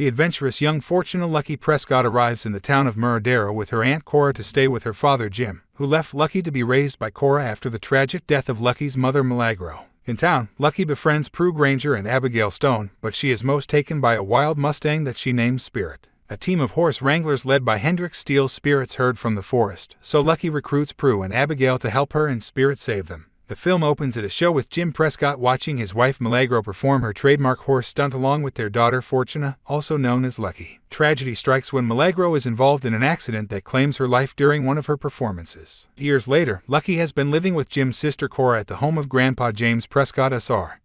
The adventurous young fortune Lucky Prescott arrives in the town of Muradero with her Aunt Cora to stay with her father Jim, who left Lucky to be raised by Cora after the tragic death of Lucky's mother Milagro. In town, Lucky befriends Prue Granger and Abigail Stone, but she is most taken by a wild mustang that she names Spirit. A team of horse wranglers led by Hendrix steals Spirit's herd from the forest, so Lucky recruits Prue and Abigail to help her and Spirit save them. The film opens at a show with Jim Prescott watching his wife Milagro perform her trademark horse stunt along with their daughter Fortuna, also known as Lucky. Tragedy strikes when Milagro is involved in an accident that claims her life during one of her performances. Years later, Lucky has been living with Jim's sister Cora at the home of Grandpa James Prescott Sr.,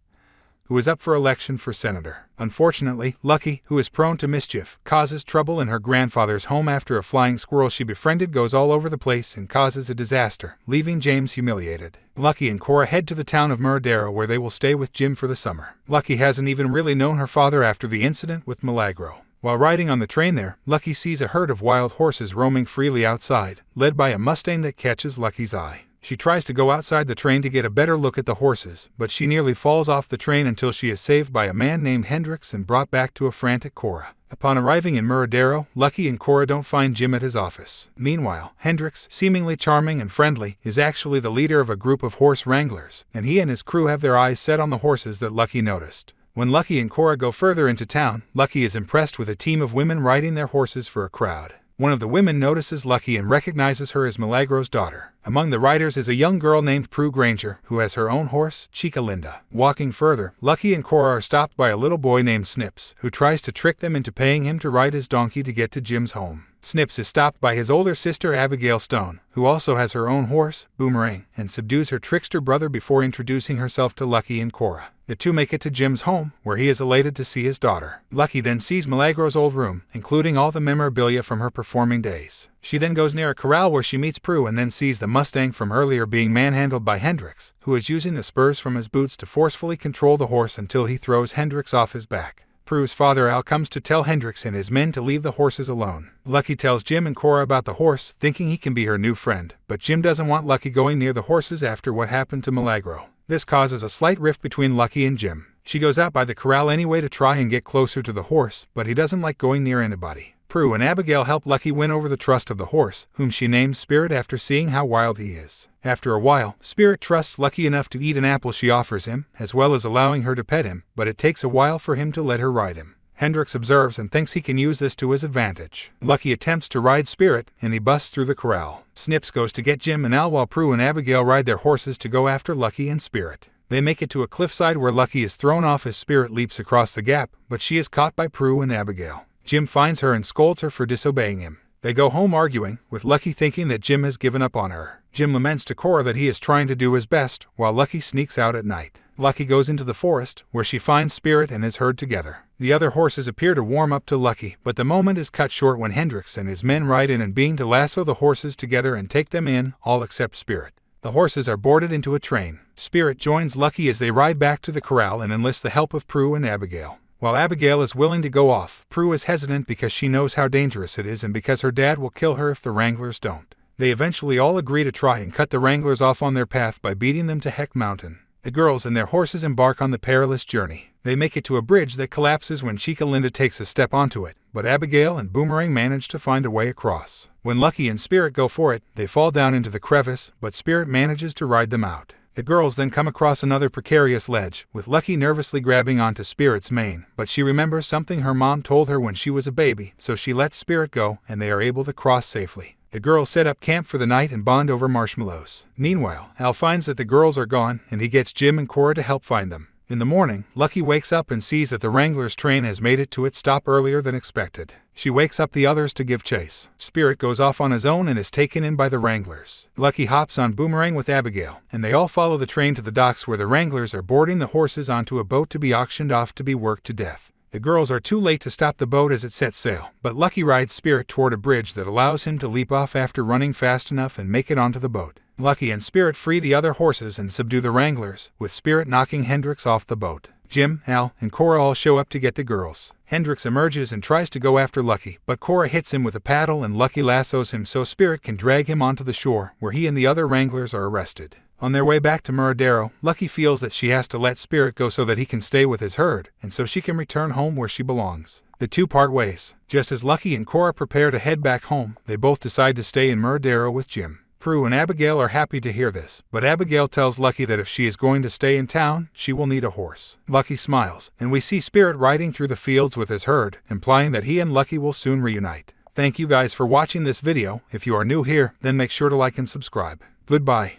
who is up for election for senator. Unfortunately, Lucky, who is prone to mischief, causes trouble in her grandfather's home after a flying squirrel she befriended goes all over the place and causes a disaster, leaving James humiliated. Lucky and Cora head to the town of Muradero where they will stay with Jim for the summer. Lucky hasn't even really known her father after the incident with Milagro. While riding on the train there, Lucky sees a herd of wild horses roaming freely outside, led by a mustang that catches Lucky's eye. She tries to go outside the train to get a better look at the horses, but she nearly falls off the train until she is saved by a man named Hendrix and brought back to a frantic Cora. Upon arriving in Muradero, Lucky and Cora don't find Jim at his office. Meanwhile, Hendrix, seemingly charming and friendly, is actually the leader of a group of horse wranglers, and he and his crew have their eyes set on the horses that Lucky noticed. When Lucky and Cora go further into town, Lucky is impressed with a team of women riding their horses for a crowd. One of the women notices Lucky and recognizes her as Milagro's daughter. Among the riders is a young girl named Prue Granger, who has her own horse, Chica Linda. Walking further, Lucky and Cora are stopped by a little boy named Snips, who tries to trick them into paying him to ride his donkey to get to Jim's home. Snips is stopped by his older sister Abigail Stone, who also has her own horse, Boomerang, and subdues her trickster brother before introducing herself to Lucky and Cora. The two make it to Jim's home, where he is elated to see his daughter. Lucky then sees Milagro's old room, including all the memorabilia from her performing days. She then goes near a corral where she meets Prue and then sees the mustang from earlier being manhandled by Hendrix, who is using the spurs from his boots to forcefully control the horse until he throws Hendrix off his back. Prue's father Al comes to tell Hendrix and his men to leave the horses alone. Lucky tells Jim and Cora about the horse, thinking he can be her new friend, but Jim doesn't want Lucky going near the horses after what happened to Milagro. This causes a slight rift between Lucky and Jim. She goes out by the corral anyway to try and get closer to the horse, but he doesn't like going near anybody. Prue and Abigail help Lucky win over the trust of the horse, whom she names Spirit after seeing how wild he is. After a while, Spirit trusts Lucky enough to eat an apple she offers him, as well as allowing her to pet him, but it takes a while for him to let her ride him. Hendrix observes and thinks he can use this to his advantage. Lucky attempts to ride Spirit, and he busts through the corral. Snips goes to get Jim and Al while Prue and Abigail ride their horses to go after Lucky and Spirit. They make it to a cliffside where Lucky is thrown off as Spirit leaps across the gap, but she is caught by Prue and Abigail. Jim finds her and scolds her for disobeying him. They go home arguing, with Lucky thinking that Jim has given up on her. Jim laments to Cora that he is trying to do his best, while Lucky sneaks out at night. Lucky goes into the forest, where she finds Spirit and his herd together. The other horses appear to warm up to Lucky, but the moment is cut short when Hendrix and his men ride in and begin to lasso the horses together and take them in, all except Spirit. The horses are boarded into a train. Spirit joins Lucky as they ride back to the corral and enlists the help of Prue and Abigail. While Abigail is willing to go off, Prue is hesitant because she knows how dangerous it is and because her dad will kill her if the Wranglers don't. They eventually all agree to try and cut the Wranglers off on their path by beating them to Heck Mountain. The girls and their horses embark on the perilous journey. They make it to a bridge that collapses when Chica Linda takes a step onto it, but Abigail and Boomerang manage to find a way across. When Lucky and Spirit go for it, they fall down into the crevice, but Spirit manages to ride them out. The girls then come across another precarious ledge, with Lucky nervously grabbing onto Spirit's mane, but she remembers something her mom told her when she was a baby, so she lets Spirit go, and they are able to cross safely. The girls set up camp for the night and bond over marshmallows. Meanwhile, Al finds that the girls are gone, and he gets Jim and Cora to help find them. In the morning, Lucky wakes up and sees that the Wrangler's train has made it to its stop earlier than expected. She wakes up the others to give chase. Spirit goes off on his own and is taken in by the Wranglers. Lucky hops on Boomerang with Abigail, and they all follow the train to the docks where the Wranglers are boarding the horses onto a boat to be auctioned off to be worked to death. The girls are too late to stop the boat as it sets sail, but Lucky rides Spirit toward a bridge that allows him to leap off after running fast enough and make it onto the boat. Lucky and Spirit free the other horses and subdue the Wranglers, with Spirit knocking Hendrix off the boat. Jim, Al, and Cora all show up to get the girls. Hendrix emerges and tries to go after Lucky, but Cora hits him with a paddle and Lucky lassos him so Spirit can drag him onto the shore, where he and the other Wranglers are arrested. On their way back to Muradero, Lucky feels that she has to let Spirit go so that he can stay with his herd, and so she can return home where she belongs. The two part ways. Just as Lucky and Cora prepare to head back home, they both decide to stay in Murdero with Jim. Prue and Abigail are happy to hear this, but Abigail tells Lucky that if she is going to stay in town, she will need a horse. Lucky smiles, and we see Spirit riding through the fields with his herd, implying that he and Lucky will soon reunite. Thank you guys for watching this video. If you are new here, then make sure to like and subscribe. Goodbye.